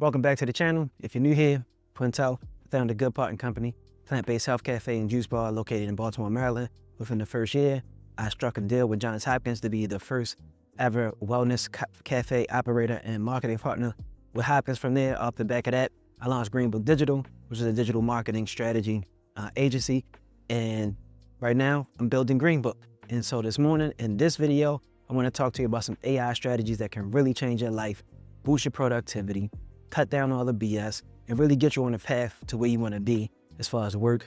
Welcome back to the channel. If you're new here, Quintel, found a Good Part and Company, plant-based health cafe and juice bar located in Baltimore, Maryland. Within the first year, I struck a deal with Johns Hopkins to be the first ever wellness cafe operator and marketing partner with Hopkins. From there, off the back of that, I launched Green Book Digital, which is a digital marketing strategy agency. And right now, I'm building Green Book. And so this morning, in this video, I want to talk to you about some AI strategies that can really change your life, boost your productivity, cut down all the BS, and really get you on the path to where you want to be as far as work,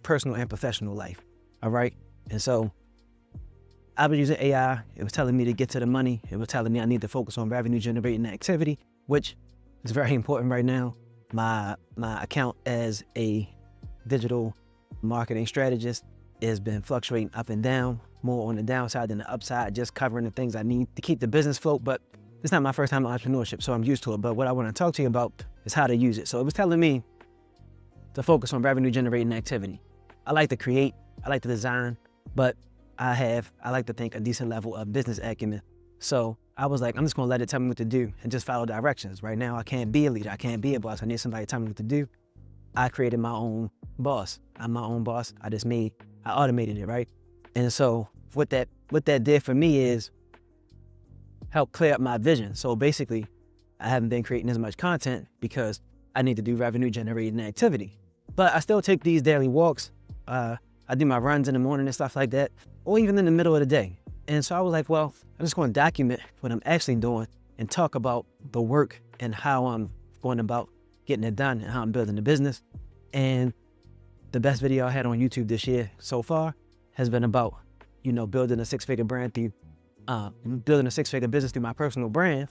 personal and professional life. All right? And so I was using AI. It was telling me to get to the money. It was telling me I need to focus on revenue generating activity, which is very important right now. My account as a digital marketing strategist has been fluctuating up and down, more on the downside than the upside, just covering the things I need to keep the business afloat. But it's not my first time in entrepreneurship, so I'm used to it. But what I want to talk to you about is how to use it. So it was telling me to focus on revenue generating activity. I like to create, I like to design, but I like to think a decent level of business acumen. So I was like, I'm just gonna let it tell me what to do and just follow directions. Right now, I can't be a leader, I can't be a boss. I need somebody to tell me what to do. I created my own boss. I'm my own boss. I automated it, right? And so what that did for me is help clear up my vision. So basically, I haven't been creating as much content because I need to do revenue generating activity. But I still take these daily walks. I do my runs in the morning and stuff like that, or even in the middle of the day. And so I was like, well, I'm just going to document what I'm actually doing and talk about the work and how I'm going about getting it done and how I'm building the business. And the best video I had on YouTube this year so far has been about, building a six-figure brand through, building a six-figure business through my personal brand.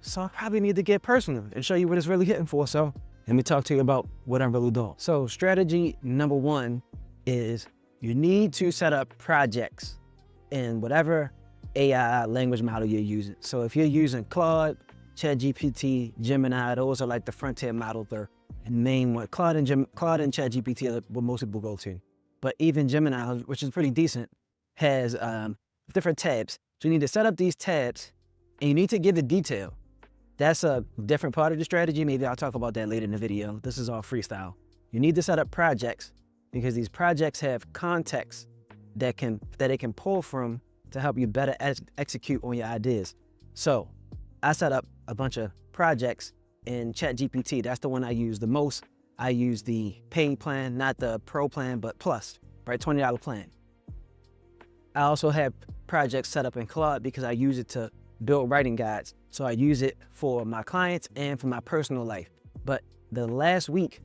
So I probably need to get personal and show you what it's really hitting for. So let me talk to you about what I'm really doing. So strategy number one is you need to set up projects in whatever AI language model you're using. So if you're using Claude, ChatGPT, Gemini, those are like the frontier models, the main one. Claude and ChatGPT are what most people go to. But even Gemini, which is pretty decent, has different tabs. So you need to set up these tabs and you need to give the detail. That's a different part of the strategy. Maybe I'll talk about that later in the video. This is all freestyle. You need to set up projects because these projects have context that it can pull from to help you better execute on your ideas. So I set up a bunch of projects in ChatGPT. That's the one I use the most. I use the paid plan, not the pro plan, but plus, right? $20 plan. I also have projects set up in Claude because I use it to build writing guides. So I use it for my clients and for my personal life. But the last week,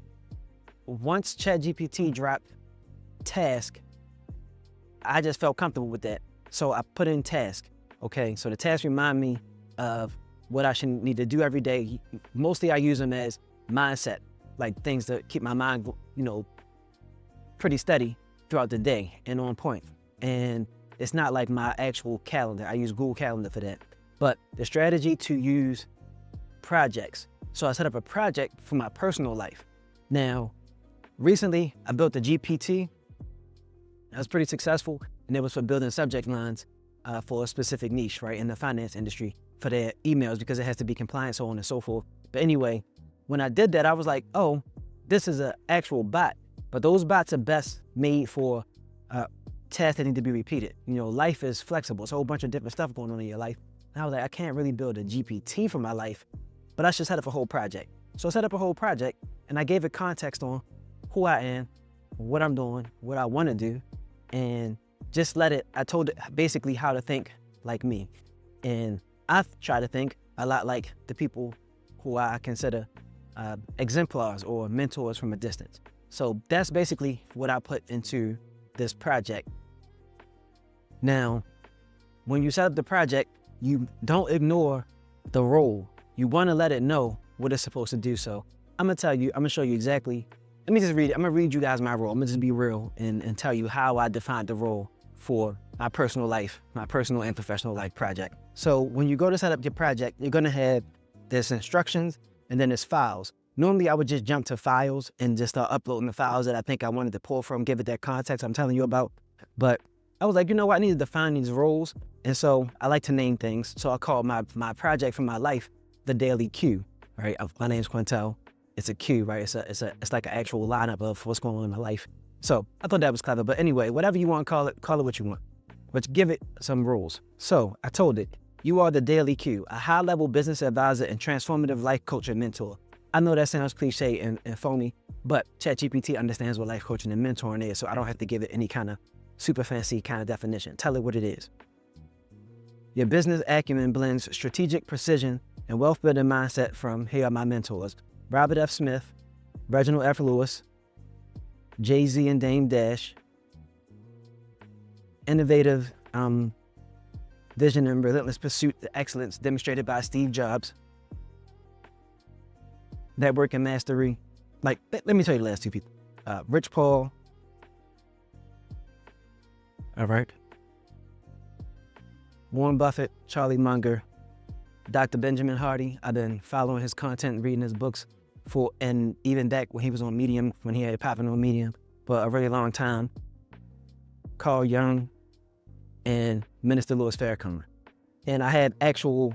once ChatGPT dropped task, I just felt comfortable with that. So I put in task, okay? So the tasks remind me of what I should need to do every day. Mostly I use them as mindset, like things to keep my mind, pretty steady throughout the day and on point. And it's not like my actual calendar. I use Google Calendar for that. But the strategy to use projects. So I set up a project for my personal life. Now, recently I built a GPT. That was pretty successful. And it was for building subject lines for a specific niche, right, in the finance industry for their emails because it has to be compliant, so on and so forth. But anyway, when I did that, I was like, oh, this is an actual bot. But those bots are best made for tasks that need to be repeated. Life is flexible. It's a whole bunch of different stuff going on in your life. And I was like, I can't really build a GPT for my life, but I should set up a whole project. So I set up a whole project and I gave it context on who I am, what I'm doing, what I want to do, and just I told it basically how to think like me. And I try to think a lot like the people who I consider exemplars or mentors from a distance. So that's basically what I put into this project. Now, when you set up the project, you don't ignore the role. You want to let it know what it's supposed to do. So I'm going to show you exactly. Let me just read it. I'm going to read you guys my role. I'm going to just be real and tell you how I defined the role for my personal life, my personal and professional life project. So when you go to set up your project, you're going to have this instructions and then there's files. Normally I would just jump to files and just start uploading the files that I think I wanted to pull from, give it that context I'm telling you about. But I was like, I need to define these roles. And so I like to name things. So I called my project for my life, the Daily Q. right? My name's Quintel. It's a Q, right? It's like an actual lineup of what's going on in my life. So I thought that was clever. But anyway, whatever you want to call it what you want. But give it some rules. So I told it, you are the daily Q, a high-level business advisor and transformative life coach and mentor. I know that sounds cliche and phony, but ChatGPT understands what life coaching and mentoring is, so I don't have to give it any kind of super fancy kind of definition. Tell it what it is. Your business acumen blends strategic precision and wealth-building mindset from, here are my mentors, Robert F. Smith, Reginald F. Lewis, Jay-Z and Dame Dash, innovative vision and relentless pursuit to excellence demonstrated by Steve Jobs, network and mastery. Like, let me tell you the last two people. Rich Paul. All right. Warren Buffett, Charlie Munger, Dr. Benjamin Hardy. I've been following his content, reading his books and even back when he was on Medium, when he had popping on Medium for a really long time. Carl Jung and Minister Louis Farrakhan. And I had actual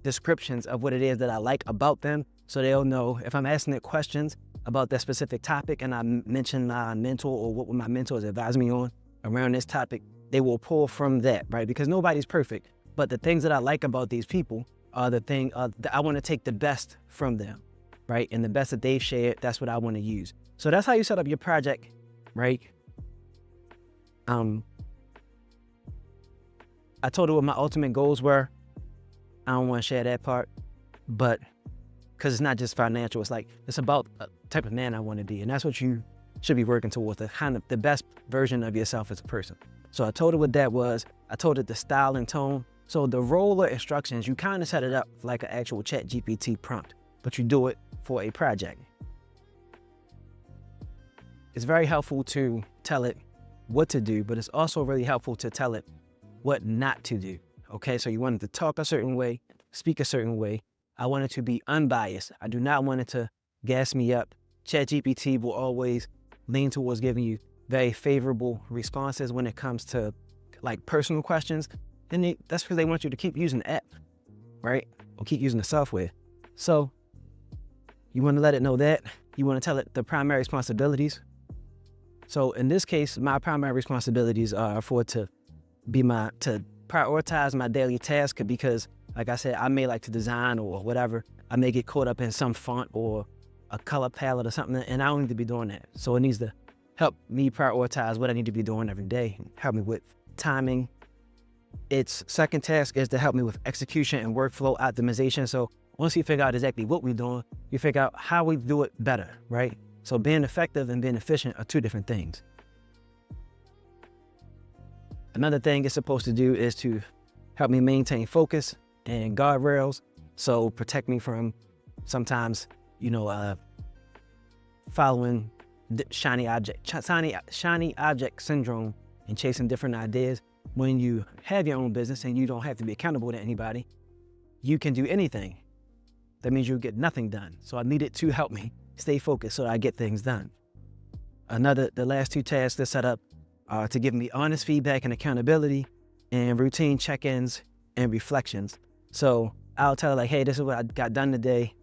descriptions of what it is that I like about them, so they'll know if I'm asking it questions about that specific topic and I mention my mentor or what my mentors advise me on around this topic, they will pull from that, right? Because nobody's perfect, but the things that I like about these people are the thing that I want to take the best from them, right? And the best that they've shared, that's what I want to use. So that's how you set up your project, right? I told her what my ultimate goals were. I don't want to share that part, but because it's not just financial, it's about the type of man I want to be. And that's what you should be working towards, the best version of yourself as a person. So I told her what that was. I told her the style and tone. So the role or instructions, you kind of set it up like an actual ChatGPT prompt, but you do it for a project. It's very helpful to tell it what to do, but it's also really helpful to tell it what not to do. Okay, so you want it to talk a certain way, speak a certain way. I want it to be unbiased. I do not want it to gas me up. ChatGPT will always lean towards giving you very favorable responses when it comes to personal questions. And that's because they want you to keep using the app, right? Or keep using the software. So you want to let it know that. You want to tell it the primary responsibilities. So in this case, my primary responsibilities are to prioritize my daily task, because like I said, I may like to design or whatever. I may get caught up in some font or a color palette or something, and I don't need to be doing that. So it needs to help me prioritize what I need to be doing every day, help me with timing. Its second task is to help me with execution and workflow optimization. So once you figure out exactly what we're doing, you figure out how we do it better, right? So being effective and being efficient are two different things. Another thing it's supposed to do is to help me maintain focus and guardrails. So protect me from sometimes, following shiny object syndrome and chasing different ideas. When you have your own business and you don't have to be accountable to anybody, you can do anything. That means you'll get nothing done. So I need it to help me stay focused so I get things done. The last two tasks that set up are to give me honest feedback and accountability, and routine check-ins and reflections. So I'll tell it hey, this is what I got done today,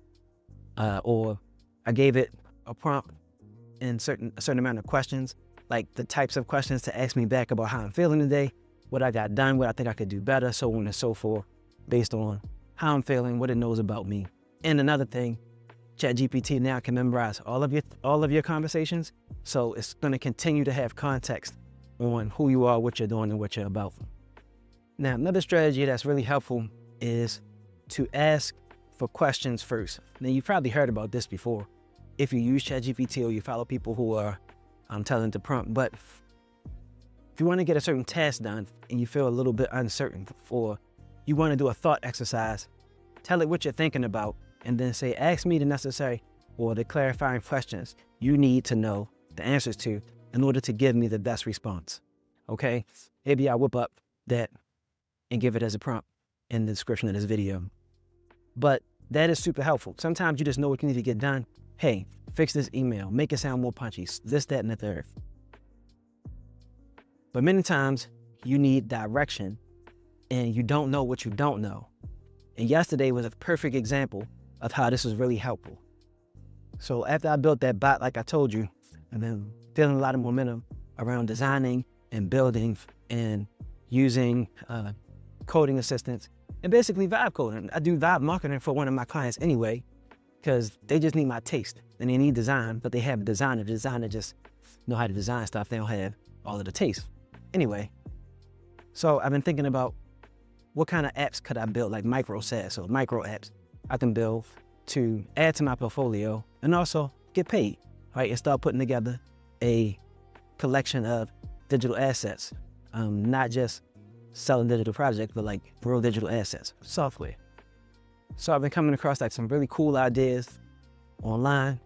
or I gave it a prompt and a certain amount of questions, like the types of questions to ask me back about how I'm feeling today, what I got done, what I think I could do better, so on and so forth, based on how I'm feeling, what it knows about me. And another thing, ChatGPT now can memorize all of your conversations, so it's going to continue to have context on who you are, what you're doing, and what you're about. Now, another strategy that's really helpful is to ask for questions first. Now, you've probably heard about this before if you use ChatGPT or you follow people who are telling to prompt. But if you want to get a certain task done and you feel a little bit uncertain, or you want to do a thought exercise, tell it what you're thinking about, and then say, ask me the necessary or the clarifying questions you need to know the answers to in order to give me the best response. Okay? Maybe I'll whip up that and give it as a prompt in the description of this video. But that is super helpful. Sometimes you just know what you need to get done. Hey, fix this email, make it sound more punchy, this, that, and the third. But many times you need direction and you don't know what you don't know. And yesterday was a perfect example of how this was really helpful. So after I built that bot, like I told you, and then feeling a lot of momentum around designing and building and using coding assistants and basically vibe coding. I do vibe marketing for one of my clients anyway, because they just need my taste and they need design, but they have a designer. The designer just know how to design stuff. They don't have all of the taste. Anyway, so I've been thinking about what kind of apps could I build, like micro SaaS, so micro apps I can build to add to my portfolio and also get paid, right? And start putting together a collection of digital assets, not just selling digital projects, but like real digital assets, software. So I've been coming across like some really cool ideas online,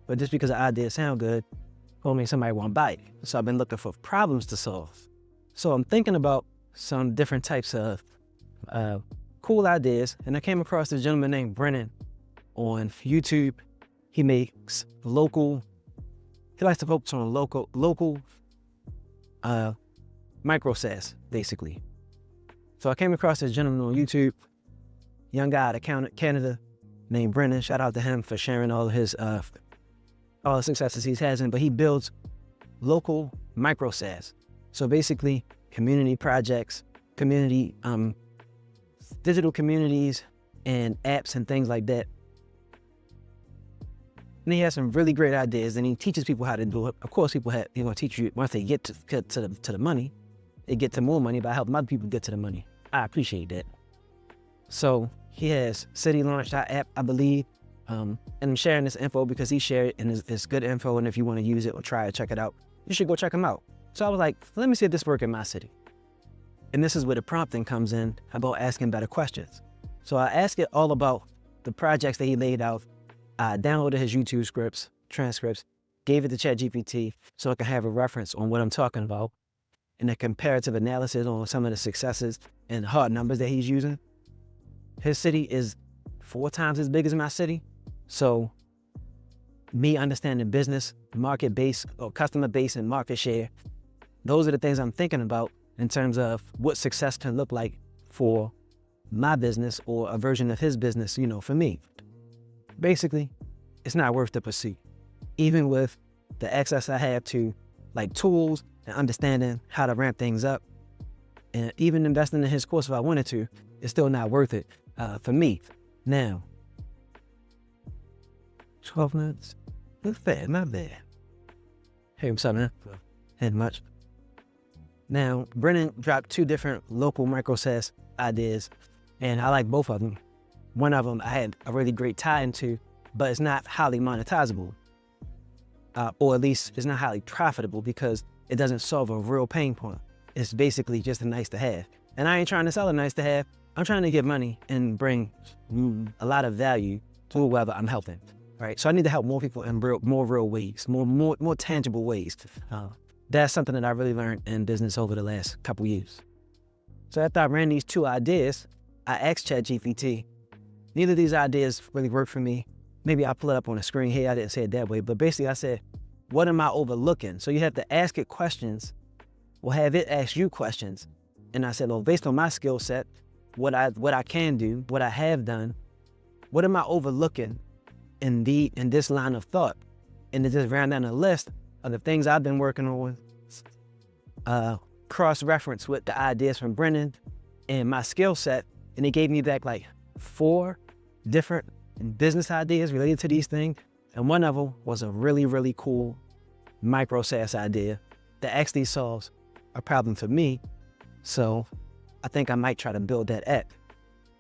but just because the ideas sound good, don't mean somebody won't buy it. So I've been looking for problems to solve. So I'm thinking about some different types of cool ideas, and I came across this gentleman named Brennan on YouTube. He makes he likes to focus on local micro SaaS, basically. So I came across this gentleman on YouTube, young guy out of Canada named Brennan. Shout out to him for sharing all the successes he's having, but he builds local micro SaaS. So basically community projects, digital communities and apps and things like that. And he has some really great ideas and he teaches people how to do it. Of course, he's going to teach you once they get to the money, they get to more money by helping other people get to the money. I appreciate that. So he has CityLaunch.app, I believe. And I'm sharing this info because he shared it and it's good info. And if you want to use it or try it, check it out, you should go check him out. So I was like, let me see if this works in my city. And this is where the prompting comes in about asking better questions. So I asked it all about the projects that he laid out. I downloaded his YouTube transcripts, gave it to ChatGPT so I can have a reference on what I'm talking about and a comparative analysis on some of the successes and hard numbers that he's using. His city is 4 times as big as my city. So me understanding business, market base or customer base and market share, those are the things I'm thinking about in terms of what success can look like for my business or a version of his business, for me. Basically, it's not worth the pursuit. Even with the access I have to like tools and understanding how to ramp things up and even investing in his course if I wanted to, it's still not worth it for me. Now, 12 minutes, not bad, not bad. Hey, what's up, man? Ain't much. Now, Brennan dropped 2 different local micro SaaS ideas, and I like both of them. One of them I had a really great tie into, but it's not highly monetizable, or at least it's not highly profitable because it doesn't solve a real pain point. It's basically just a nice to have. And I ain't trying to sell a nice to have. I'm trying to get money and bring a lot of value to whoever I'm helping, right? So I need to help more people in more real ways, more tangible ways. That's something that I really learned in business over the last couple years. So after I ran these 2 ideas, I asked ChatGPT, neither of these ideas really work for me. Maybe I'll pull it up on the screen here. I didn't say it that way, but basically I said, what am I overlooking? So you have to ask it questions or have it ask you questions. And I said, well, based on my skill set, what I can do, what I have done, what am I overlooking in this line of thought? And it just ran down a list of the things I've been working on, cross-reference with the ideas from Brennan and my skill set. And it gave me back like 4 different business ideas related to these things. And one of them was a really, really cool micro SaaS idea that actually solves a problem for me. So I think I might try to build that app.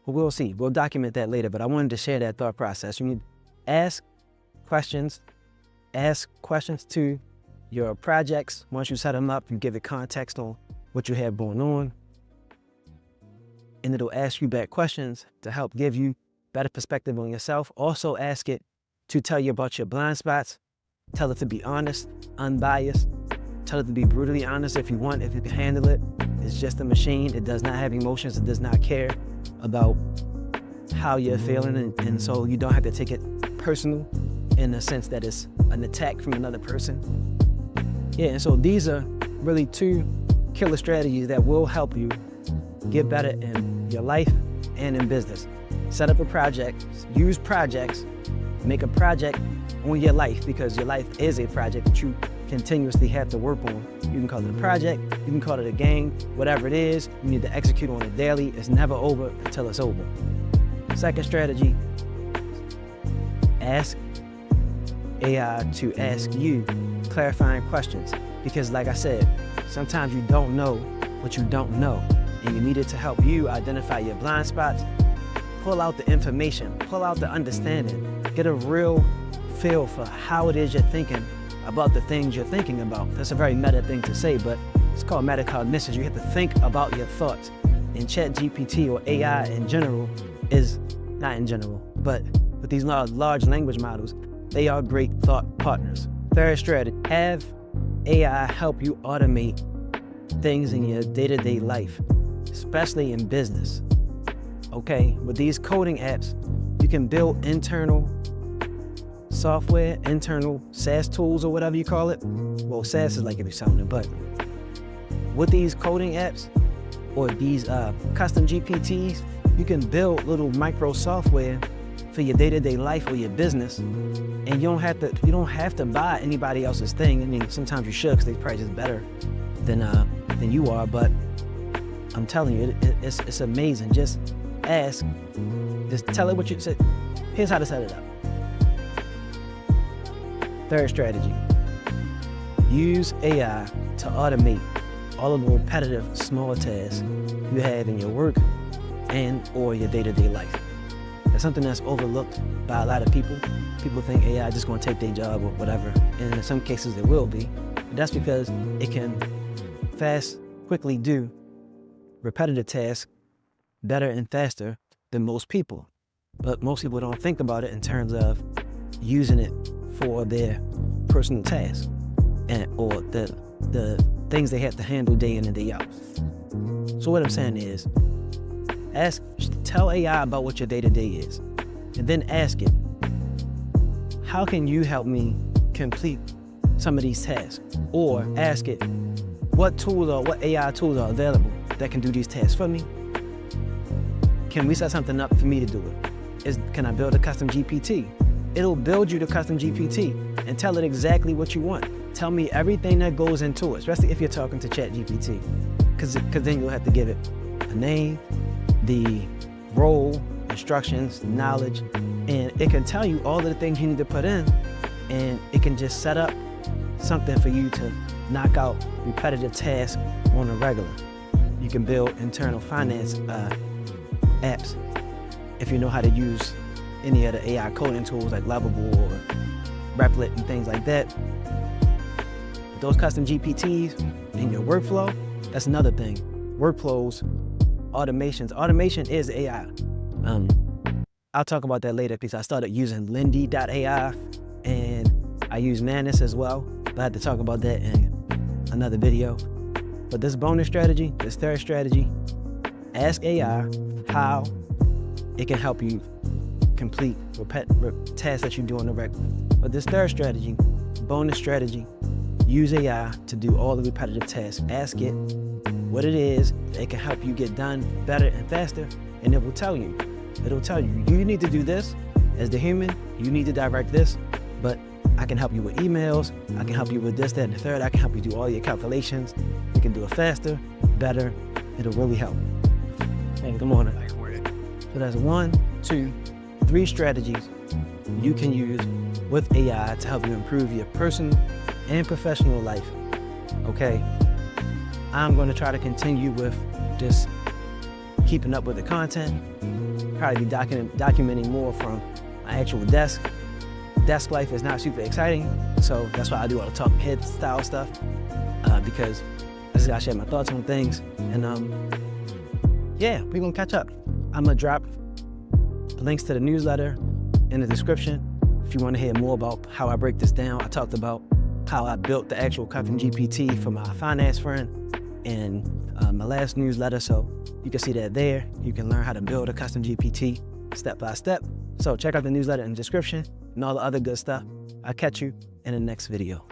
But we'll see. We'll document that later. But I wanted to share that thought process. You need to ask questions to your projects. Once you set them up, you give it context on what you have going on. And it'll ask you back questions to help give you better perspective on yourself. Also ask it to tell you about your blind spots. Tell it to be honest, unbiased. Tell it to be brutally honest if you want, if you can handle it. It's just a machine. It does not have emotions. It does not care about how you're feeling. And so you don't have to take it personal in the sense that it's an attack from another person. Yeah, and so these are really 2 killer strategies that will help you get better in your life and in business. set up a project, use projects, make a project on your life, because your life is a project that you continuously have to work on. You can call it a project, you can call it a game, whatever it is, you need to execute on it daily. It's never over until it's over. Second strategy, ask AI to ask you clarifying questions. Because like I said, sometimes you don't know what you don't know, and you need it to help you identify your blind spots, pull out the information, pull out the understanding, get a real feel for how it is you're thinking about the things you're thinking about. That's a very meta thing to say, but it's called metacognition. You have to think about your thoughts. And ChatGPT or AI in general is, not in general, but with these large language models, they are great thought partners. Third strategy, have AI help you automate things in your day-to-day life, especially in business. Okay, with these coding apps, you can build internal software, internal SaaS tools or whatever you call it. Well, SaaS is like if you're selling it, but with these coding apps or these custom GPTs, you can build little micro software for your day-to-day life or your business, and you don't have to buy anybody else's thing. I mean, sometimes you should, because they're probably just better than you are, but I'm telling you, it's amazing. Just ask, just tell it what you said. Here's how to set it up. Third strategy, use AI to automate all of the repetitive small tasks you have in your work and or your day-to-day life. It's something that's overlooked by a lot of people. People think AI is just going to take their job or whatever, and in some cases it will be. But that's because it can quickly do repetitive tasks better and faster than most people. But most people don't think about it in terms of using it for their personal tasks or the things they have to handle day in and day out. So what I'm saying is, tell AI about what your day-to-day is, and then ask it, how can you help me complete some of these tasks? Or ask it, what AI tools are available that can do these tasks for me? Can we set something up for me to do it? Can I build a custom GPT? It'll build you the custom GPT and tell it exactly what you want. Tell me everything that goes into it, especially if you're talking to ChatGPT, because then you'll have to give it a name, the role, instructions, knowledge, and it can tell you all of the things you need to put in, and it can just set up something for you to knock out repetitive tasks on a regular. You can build internal finance apps if you know how to use any of the AI coding tools like Lovable or Replit and things like that. But those custom GPTs in your workflow, that's another thing. Workflows, automations. Automation is AI. I'll talk about that later because I started using Lindy.ai and I use Manus as well, but I had to talk about that in another video. But this bonus strategy, this third strategy, ask AI how it can help you complete tasks that you do on the regular. But this third strategy, bonus strategy, use AI to do all the repetitive tasks. Ask it what it is that it can help you get done better and faster, and it will tell you. It'll tell you, you need to do this as the human, you need to direct this, but I can help you with emails, I can help you with this, that, and the third, I can help you do all your calculations. You can do it faster, better, it'll really help. Hey, good morning. So that's 1, 2, 3 strategies you can use with AI to help you improve your personal and professional life. Okay, I'm going to try to continue with just keeping up with the content, probably be documenting more from my actual desk. Desk life is not super exciting, so that's why I do all the talking head style stuff, because I just gotta share my thoughts on things, and yeah, we're gonna catch up. I'm gonna drop links to the newsletter in the description if you want to hear more about how I break this down. I talked about how I built the actual custom GPT for my finance friend in my last newsletter, so you can see that there. You can learn how to build a custom GPT step by step. So check out the newsletter in the description and all the other good stuff. I'll catch you in the next video.